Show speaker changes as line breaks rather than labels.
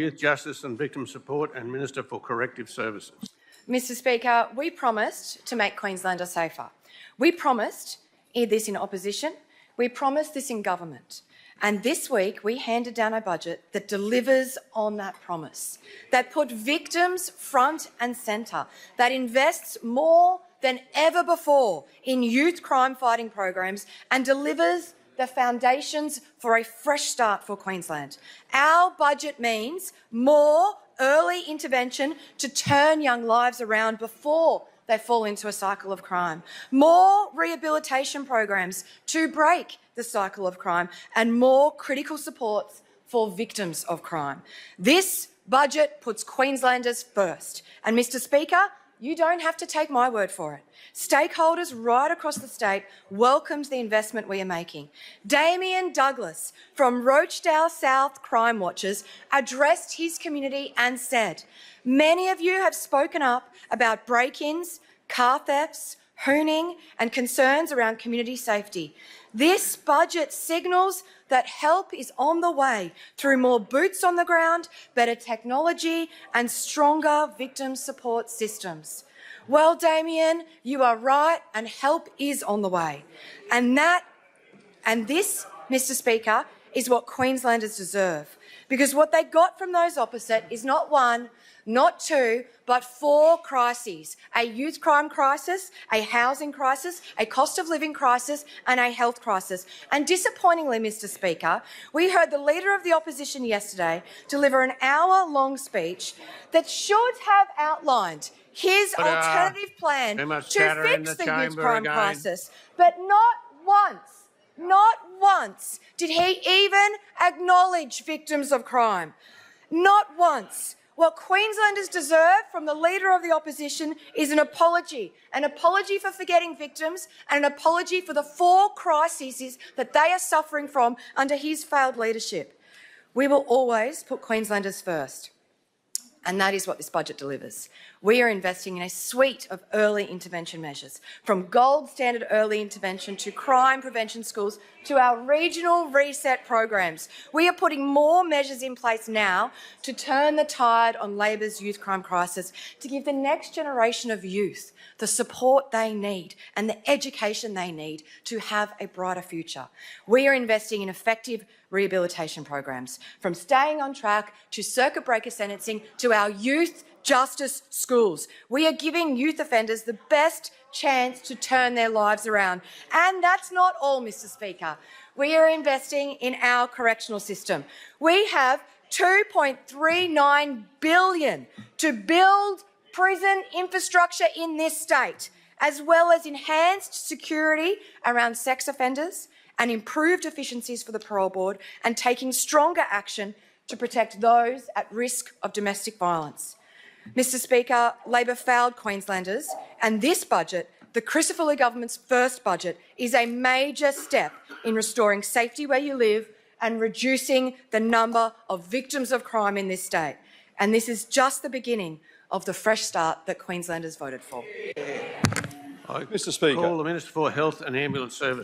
Youth Justice and Victim Support and Minister for Corrective Services.
Mr Speaker, we promised to make Queenslanders safer. We promised this in opposition. We promised this in government. And this week we handed down a budget that delivers on that promise, that put victims front and centre, that invests more than ever before in youth crime fighting programs and delivers the foundations for a fresh start for Queensland. Our budget means more early intervention to turn young lives around before they fall into a cycle of crime, more rehabilitation programs to break the cycle of crime, and more critical supports for victims of crime. This budget puts Queenslanders first. And Mr Speaker, you don't have to take my word for it. Stakeholders right across the state welcomed the investment we are making. Damien Douglas from Rochedale South Crime Watchers addressed his community and said, "Many of you have spoken up about break-ins, car thefts, hooning and concerns around community safety. This budget signals that help is on the way through more boots on the ground, better technology and stronger victim support systems." Well, Damien, you are right, and help is on the way. And this, Mr Speaker, is what Queenslanders deserve, because what they got from those opposite is not one, not two, but 4 crises: a youth crime crisis, a housing crisis, a cost of living crisis and a health crisis. And disappointingly, Mr Speaker, we heard the Leader of the Opposition yesterday deliver an hour-long speech that should have outlined his alternative plan to fix the youth crime crisis. But not once did he even acknowledge victims of crime. Not once. What Queenslanders deserve from the Leader of the Opposition is an apology for forgetting victims and an apology for the 4 crises that they are suffering from under his failed leadership. We will always put Queenslanders first. And that is what this budget delivers. We are investing in a suite of early intervention measures, from gold standard early intervention to crime prevention schools to our regional reset programs. We are putting more measures in place now to turn the tide on Labor's youth crime crisis, to give the next generation of youth the support they need and the education they need to have a brighter future. We are investing in effective rehabilitation programs, from staying on track to circuit breaker sentencing to our youth justice schools. We are giving youth offenders the best chance to turn their lives around. And that's not all, Mr Speaker. We are investing in our correctional system. We have $2.39 billion to build prison infrastructure in this state, as well as enhanced security around sex offenders and improved efficiencies for the parole board, and taking stronger action to protect those at risk of domestic violence. Mr Speaker, Labor failed Queenslanders, and this budget, the Christopher government's first budget, is a major step in restoring safety where you live and reducing the number of victims of crime in this state. And this is just the beginning of the fresh start that Queenslanders voted for.
Mr Speaker, call the Minister for Health and Ambulance Services.